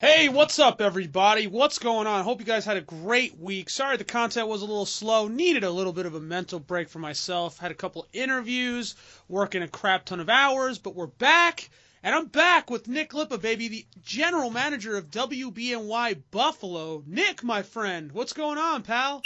Hey, what's up, everybody? What's going on? Hope you guys had a great week. Sorry the content was a little slow. Needed a little bit of a mental break for myself. Had a couple interviews, working a crap ton of hours, but we're back. And I'm back with Nick Lippa, baby, the general manager of WBNY Buffalo. Nick, my friend, what's going on, pal?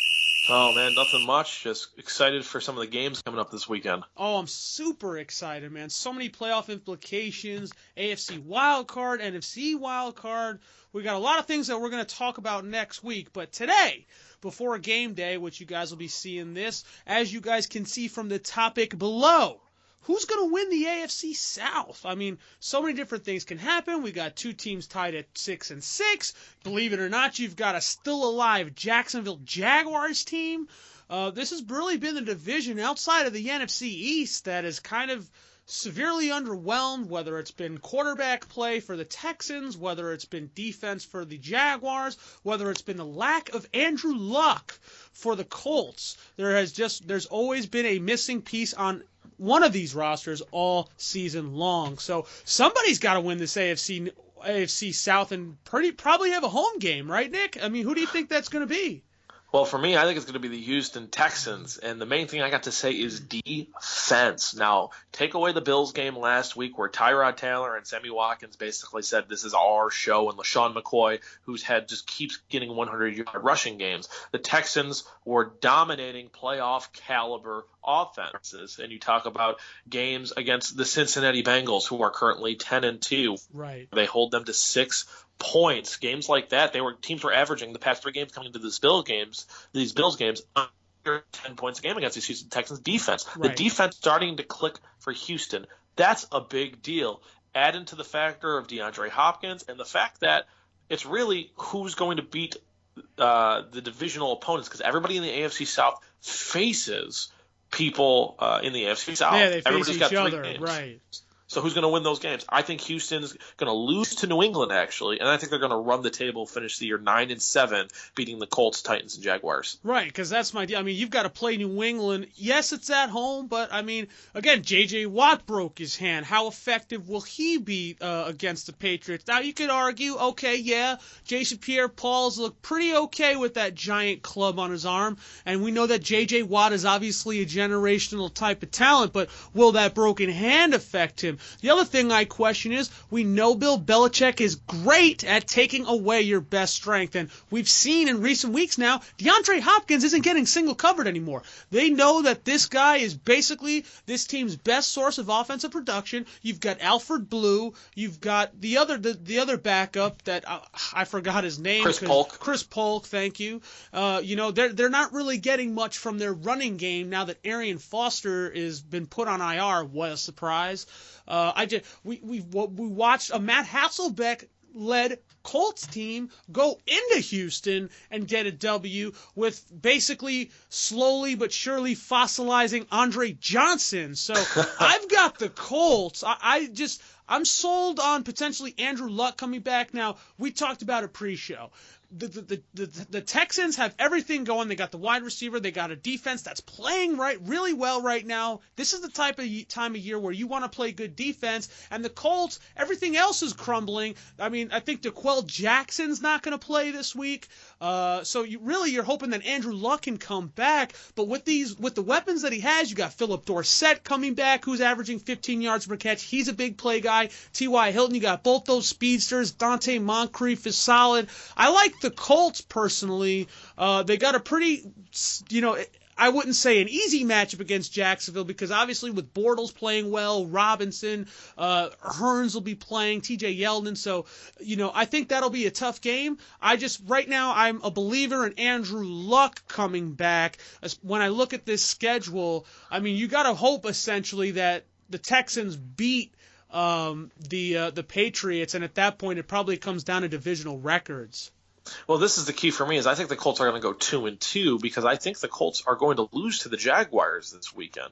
Oh man, nothing much. Just excited for some of the games coming up this weekend. Oh, I'm super excited, man. So many playoff implications, AFC wildcard, NFC wildcard. We got a lot of things that we're going to talk about next week. But today, before game day, which you guys will be seeing this, as you guys can see from the topic below, who's going to win the AFC South? I mean, so many different things can happen. We got two teams tied at 6-6. Believe it or not, you've got a still alive Jacksonville Jaguars team. This has really been the division outside of the NFC East that is kind of severely underwhelmed, whether it's been quarterback play for the Texans, whether it's been defense for the Jaguars, whether it's been the lack of Andrew Luck for the Colts. There's always been a missing piece on one of these rosters all season long. So somebody's got to win this AFC South and probably have a home game, right, Nick? I mean, who do you think that's going to be? Well, for me, I think it's going to be the Houston Texans, and the main thing I got to say is defense. Now, take away the Bills game last week where Tyrod Taylor and Sammy Watkins basically said this is our show, and LaShawn McCoy, whose head just keeps getting 100-yard rushing games. The Texans were dominating playoff caliber offenses, and you talk about games against the Cincinnati Bengals, who are currently 10-2. Right. They hold them to 6 points. Games like that, teams were averaging the past 3 games coming into these Bills games under 10 points a game against these Houston Texans defense. Right. The defense starting to click for Houston. That's a big deal. Add into the factor of DeAndre Hopkins and the fact that it's really who's going to beat the divisional opponents, because everybody in the AFC South faces people in the AFC South. Yeah, they face Everybody's got each 3 other, games. right. So who's going to win those games? I think Houston's going to lose to New England, actually, and I think they're going to run the table, finish the year 9-7, beating the Colts, Titans, and Jaguars. Right, because that's my deal. I mean, you've got to play New England. Yes, it's at home, but, I mean, again, J.J. Watt broke his hand. How effective will he be against the Patriots? Now, you could argue, okay, yeah, Jason Pierre-Paul's looked pretty okay with that giant club on his arm, and we know that J.J. Watt is obviously a generational type of talent, but will that broken hand affect him? The other thing I question is, we know Bill Belichick is great at taking away your best strength, and we've seen in recent weeks now, DeAndre Hopkins isn't getting single covered anymore. They know that this guy is basically this team's best source of offensive production. You've got Alfred Blue, you've got the other backup that I forgot his name. Chris Polk, thank you. They're not really getting much from their running game now that Arian Foster has been put on IR. What a surprise. We watched a Matt Hasselbeck-led Colts team go into Houston and get a W with basically slowly but surely fossilizing Andre Johnson. So I've got the Colts. I'm sold on potentially Andrew Luck coming back. Now, we talked about it pre-show. The Texans have everything going. They got the wide receiver. They got a defense that's playing really well right now. This is the time of year where you want to play good defense. And the Colts, everything else is crumbling. I mean, I think DeQuell Jackson's not going to play this week. So you're hoping that Andrew Luck can come back. But with the weapons that he has, you got Philip Dorsett coming back, who's averaging 15 yards per catch. He's a big play guy. T.Y. Hilton, you got both those speedsters. Dante Moncrief is solid. I like the Colts personally. They got a pretty, I wouldn't say an easy matchup against Jacksonville, because obviously with Bortles playing well, Robinson, Hearns will be playing, TJ Yeldon. So, I think that'll be a tough game. Right now, I'm a believer in Andrew Luck coming back. When I look at this schedule, I mean, you got to hope essentially that the Texans beat the Patriots, and at that point, it probably comes down to divisional records. Well, this is the key for me is I think the Colts are going to go 2-2 because I think the Colts are going to lose to the Jaguars this weekend.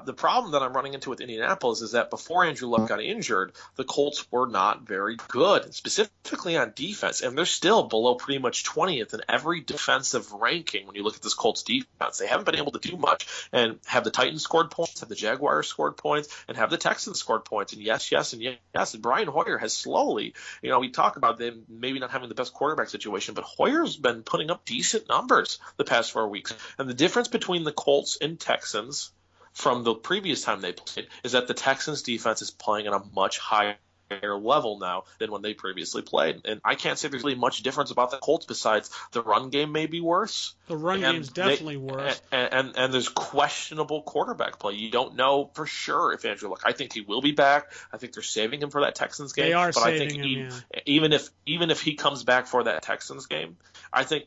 The problem that I'm running into with Indianapolis is that before Andrew Luck got injured, the Colts were not very good, specifically on defense, and they're still below pretty much 20th in every defensive ranking when you look at this Colts defense. They haven't been able to do much, and have the Titans scored points, have the Jaguars scored points, and have the Texans scored points. And yes, and Brian Hoyer has slowly, we talk about them maybe not having the best quarterback situation, but Hoyer's been putting up decent numbers the past 4 weeks. And the difference between the Colts and Texans from the previous time they played is that the Texans defense is playing at a much higher level now than when they previously played. And I can't say there's really much difference about the Colts besides the run game may be worse. The run game's definitely worse. And there's questionable quarterback play. You don't know for sure if Andrew Luck. I think he will be back. I think they're saving him for that Texans game. They are but saving I think him, even if he comes back for that Texans game, I think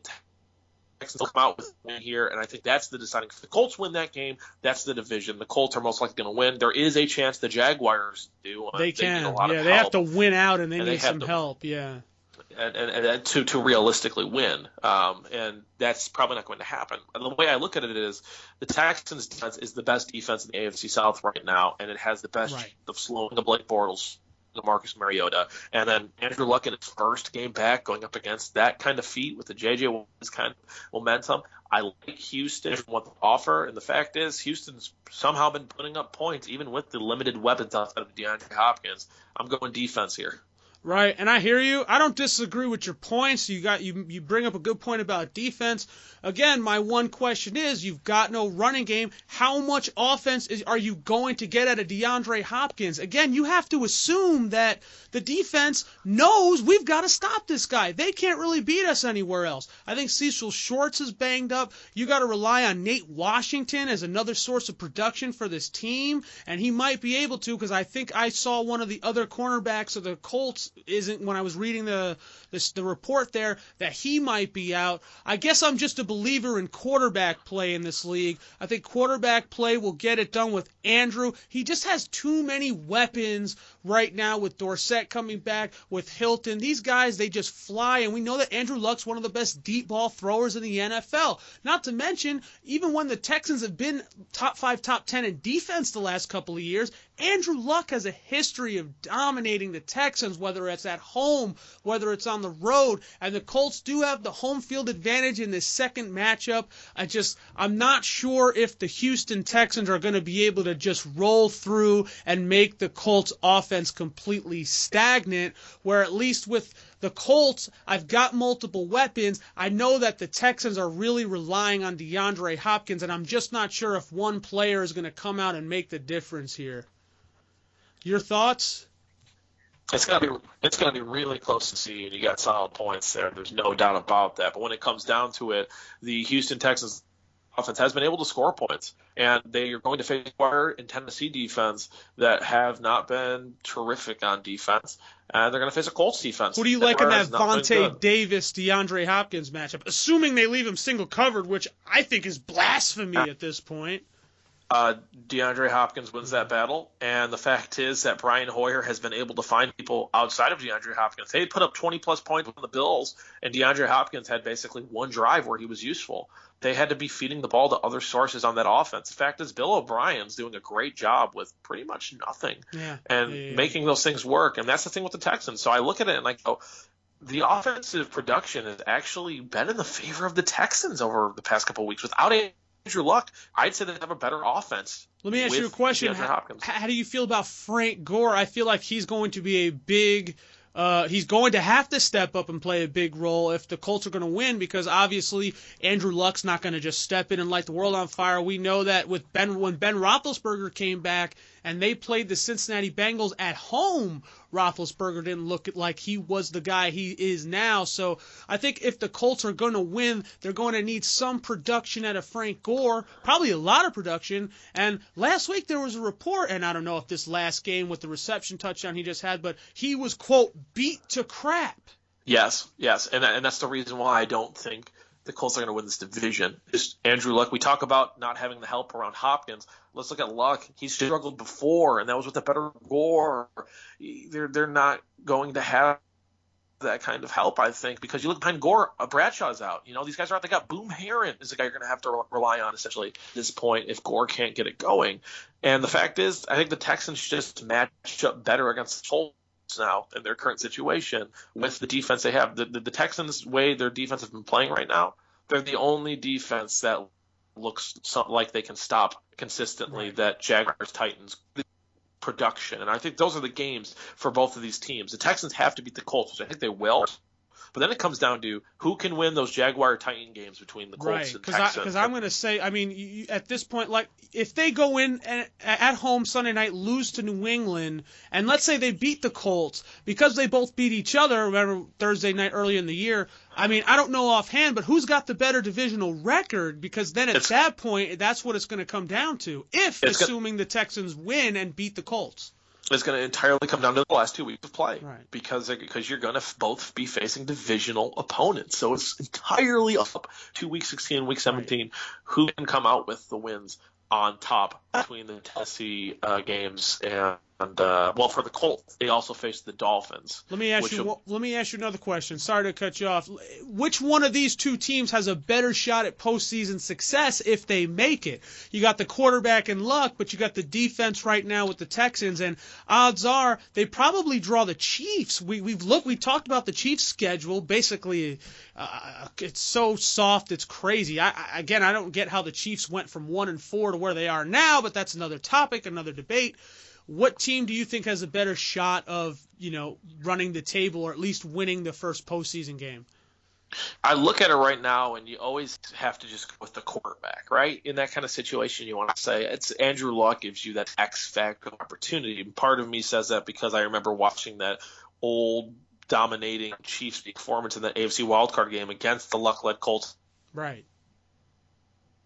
Texans will come out with a win here, and I think that's the deciding. If the Colts win that game, that's the division. The Colts are most likely going to win. There is a chance the Jaguars do. They can. Need a lot of help. They have to win out, and they need some help. Yeah. And to realistically win, and that's probably not going to happen. And the way I look at it is the Texans' defense is the best defense in the AFC South right now, and it has the best of slowing the Blake Bortles, the Marcus Mariota, and then Andrew Luck in his first game back going up against that kind of feat with the J.J. Watt's kind of momentum. I like Houston and what they offer, and the fact is Houston's somehow been putting up points even with the limited weapons outside of DeAndre Hopkins. I'm going defense here. Right, and I hear you. I don't disagree with your points. You bring up a good point about defense. Again, my one question is, you've got no running game. How much offense are you going to get out of DeAndre Hopkins? Again, you have to assume that the defense knows we've got to stop this guy. They can't really beat us anywhere else. I think Cecil Shorts is banged up. You got to rely on Nate Washington as another source of production for this team, and he might be able to, because I think I saw one of the other cornerbacks of the Colts when I was reading the report there that he might be out. I guess I'm just a believer in quarterback play in this league. I think quarterback play will get it done with Andrew. He just has too many weapons right now with Dorsett coming back, with Hilton. These guys, they just fly, and we know that Andrew Luck's one of the best deep ball throwers in the NFL. Not to mention, even when the Texans have been top 5, top 10 in defense the last couple of years, Andrew Luck has a history of dominating the Texans, whether it's at home, whether it's on the road, and the Colts do have the home field advantage in this second matchup. I'm not sure if the Houston Texans are going to be able to just roll through and make the Colts offense completely stagnant, where at least with the Colts, I've got multiple weapons. I know that the Texans are really relying on DeAndre Hopkins, and I'm just not sure if one player is going to come out and make the difference here. Your thoughts? It's gonna be really close to see, and you got solid points there. There's no doubt about that. But when it comes down to it, the Houston Texans offense has been able to score points, and they are going to face Jaguar and Tennessee defense that have not been terrific on defense, and they're going to face a Colts defense. Who do you like in that Vontae Davis DeAndre Hopkins matchup? Assuming they leave him single covered, which I think is blasphemy at this point. DeAndre Hopkins wins that battle, and the fact is that Brian Hoyer has been able to find people outside of DeAndre Hopkins. They put up 20-plus points on the Bills, and DeAndre Hopkins had basically one drive where he was useful. They had to be feeding the ball to other sources on that offense. The fact is Bill O'Brien's doing a great job with pretty much nothing making those things work, and that's the thing with the Texans. So I look at it and I go, the offensive production has actually been in the favor of the Texans over the past couple of weeks. Without Andrew Luck, I'd say they have a better offense. Let me ask you a question. How do you feel about Frank Gore? I feel like he's going to be a big he's going to have to step up and play a big role if the Colts are going to win, because obviously Andrew Luck's not going to just step in and light the world on fire. We know that when Ben Roethlisberger came back and they played the Cincinnati Bengals at home, Roethlisberger didn't look like he was the guy he is now. So I think if the Colts are going to win, they're going to need some production out of Frank Gore, probably a lot of production. And last week there was a report, and I don't know if this last game with the reception touchdown he just had, but he was, quote, beat to crap. Yes, and that's the reason why I don't think the Colts are going to win this division. Just Andrew Luck. We talk about not having the help around Hopkins. Let's look at Luck. He struggled before, and that was with a better Gore. They're not going to have that kind of help, I think, because you look behind Gore, Bradshaw's out. These guys are out. They got Boom Herron is the guy you're going to have to rely on, essentially, at this point, if Gore can't get it going. And the fact is, I think the Texans just match up better against the Colts now in their current situation with the defense they have. The Texans, way their defense has been playing right now, they're the only defense that looks like they can stop consistently that Jaguars, Titans production. And I think those are the games for both of these teams. The Texans have to beat the Colts, which I think they will. But then it comes down to who can win those Jaguar-Titan games between the Colts and Texans. Because I'm going to say, I mean, at this point, like, if they go in at home Sunday night, lose to New England, and let's say they beat the Colts, because they both beat each other, remember Thursday night early in the year, I mean, I don't know offhand, but who's got the better divisional record? Because then at that point, that's what it's going to come down to, assuming the Texans win and beat the Colts. It's going to entirely come down to the last 2 weeks of play, right? Because you're going to both be facing divisional opponents. So it's entirely up to week 16 and week 17 who can come out with the wins on top between the Tennessee games and for the Colts, they also face the Dolphins. Let me ask you another question. Sorry to cut you off. Which one of these two teams has a better shot at postseason success if they make it? You got the quarterback and luck, but you got the defense right now with the Texans, and odds are they probably draw the Chiefs. We talked about the Chiefs' schedule. Basically, it's so soft, it's crazy. I don't get how the Chiefs went from 1-4 to where they are now, but that's another topic, another debate. What team do you think has a better shot of, running the table or at least winning the first postseason game? I look at it right now, and you always have to just go with the quarterback, right? In that kind of situation, you want to say it's Andrew Luck gives you that X factor opportunity. And part of me says that because I remember watching that old dominating Chiefs performance in the AFC wildcard game against the Luck-led Colts. Right.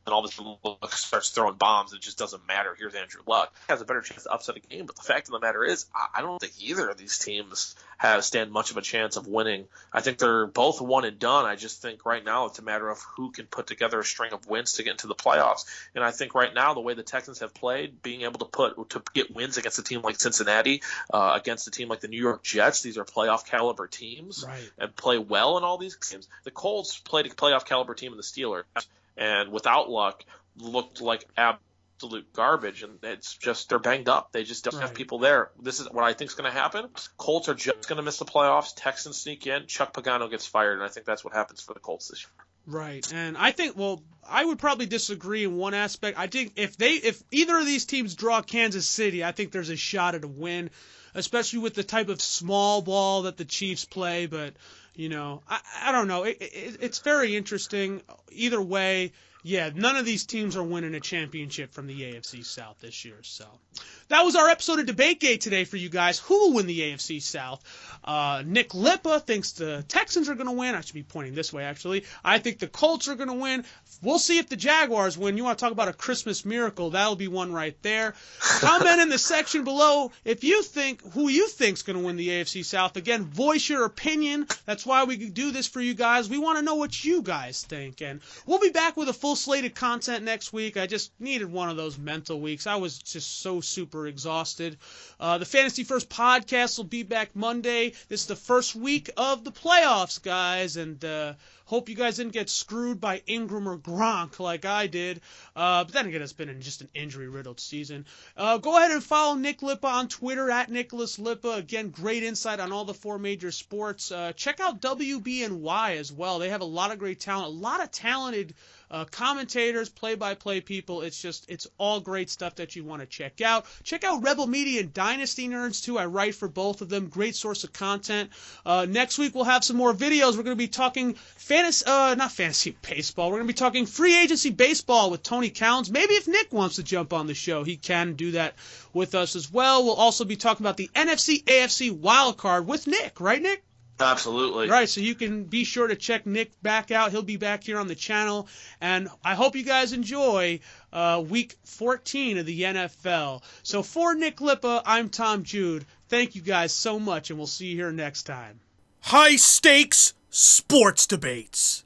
And all of a sudden Luck starts throwing bombs. It just doesn't matter. Here's Andrew Luck. He has a better chance to upset a game. But the fact of the matter is, I don't think either of these teams stand much of a chance of winning. I think they're both one and done. I just think right now it's a matter of who can put together a string of wins to get into the playoffs. And I think right now the way the Texans have played, being able to get wins against a team like Cincinnati, against a team like the New York Jets, these are playoff caliber teams, right, and play well in all these games. The Colts played a playoff caliber team in the Steelers, and without Luck, looked like absolute garbage. And it's just they're banged up. They just don't have people there. This is what I think is going to happen. Colts are just going to miss the playoffs. Texans sneak in. Chuck Pagano gets fired, and I think that's what happens for the Colts this year. Right, and I think, I would probably disagree in one aspect. I think if either of these teams draw Kansas City, I think there's a shot at a win, especially with the type of small ball that the Chiefs play. But I don't know. It's very interesting. Either way, yeah, none of these teams are winning a championship from the AFC South this year. So that was our episode of Debategate today for you guys. Who will win the AFC South? Nick Lippa thinks the Texans are going to win. I should be pointing this way, actually. I think the Colts are going to win. We'll see if the Jaguars win. You want to talk about a Christmas miracle, that'll be one right there. Comment in the section below if you think who you think's going to win the AFC South. Again, voice your opinion. That's why we do this for you guys. We want to know what you guys think. And we'll be back with a full slate of content next week. I just needed one of those mental weeks. I was just so super exhausted. The Fantasy First podcast will be back Monday. This is the first week of the playoffs, guys, and hope you guys didn't get screwed by Ingram or Gronk like I did. But then again, it's been just an injury-riddled season. Go ahead and follow Nick Lippa on Twitter, at Nicholas Lippa. Again, great insight on all the four major sports. Check out WBNY as well. They have a lot of great talent, a lot of talented commentators, play-by-play people. It's all great stuff that you want to check out. Check out Rebel Media and Dynasty Nerds, too. I write for both of them. Great source of content. Next week, we'll have some more videos. We're going to be talking not fantasy baseball. We're going to be talking free agency baseball with Tony Collins. Maybe if Nick wants to jump on the show, he can do that with us as well. We'll also be talking about the NFC, AFC wild card with Nick. Right, Nick? Absolutely. Right, so you can be sure to check Nick back out. He'll be back here on the channel. And I hope you guys enjoy Week 14 of the NFL. So for Nick Lippa, I'm Tom Jude. Thank you guys so much, and we'll see you here next time. High Stakes Sports Debates.